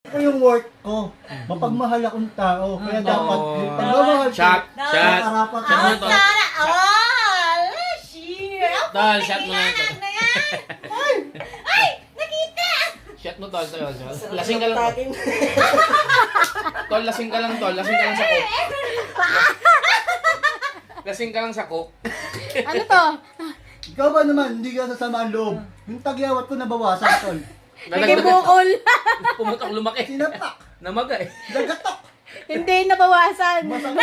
Ito yung work ko. Mapagmahal akong tao. Kaya dapat yung pagmamahal ko. Shot! Shot! Nakarapat Shot mo ako. to. Tol, shot mo na to. Ay! Nakita! Shot mo tol, tol. Lasing ka lang tol. Tol, lasing ka lang tol. Lasing ka lang sa coke. Lasing ka lang sa coke. Ano to? Ikaw ba naman, hindi ka sasama ang loob. Yung tagyawat ko nabawasan, tol. Naging bukol. Pumutok lumaki. Sinapak. Namaga eh. Nagatok. Hindi nabawasan. Masama.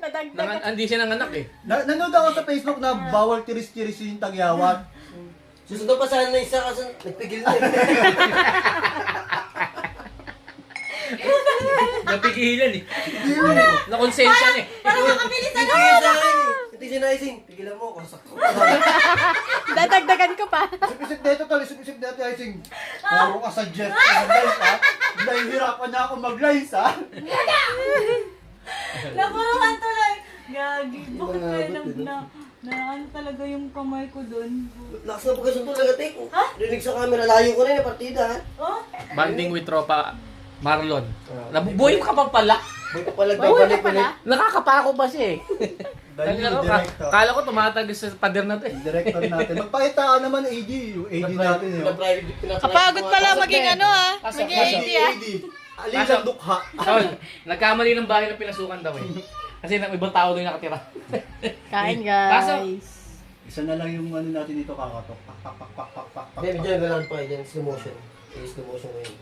Nadagdagan. Hindi siya nanganak eh. Nanood ako sa Facebook na bawal tiris-tiris yung tagyawat. Susunod pa sana na isa kasi nagpigil na. Napigilan eh. Nakonsensya eh. Parang makabilis na Pigil sa akin eh. Hindi siya naising. Pigilan mo ako. Dadagdagan ko pa. Isip-isip dito, tol. Isip-isip dito, Ising. Puro ka sa Jeff. Mag-lines, ha? Nahihirapan na ako mag-lines, ha? Napuruan tuloy. Gagi, bakit kaya na ano talaga yung kamay ko dun? Lakas na pagkasunod talaga, Tek. Rinig sa camera. Layo ko na yung partida, ha? Oh? Banding with tropa Marlon. Nabubuhay ka pa pala. May papalag Bawal balik ka pala. Nakakapako ba siya eh. Dahil yung director. Kala ko tumatagos sa pader na to eh. Yung director natin. Magpakita ka naman, AD. Yung AD natin, eh. Kapagod pala maging ano ah. Pasok, Maging pasok. 80 ah. AD. Alilang dukha. Tol, nagkamali ng bahay na pinasukan daw eh. Kasi ibang tao doon yung nakatira. Kain Pasok. guys. Isa na lang yung ano natin dito kakatok. Pak, pak, pak, pak, pak, pak, pak. Hindi, medyo nagalaan pa. Yan, slow motion. Slow motion ko yun.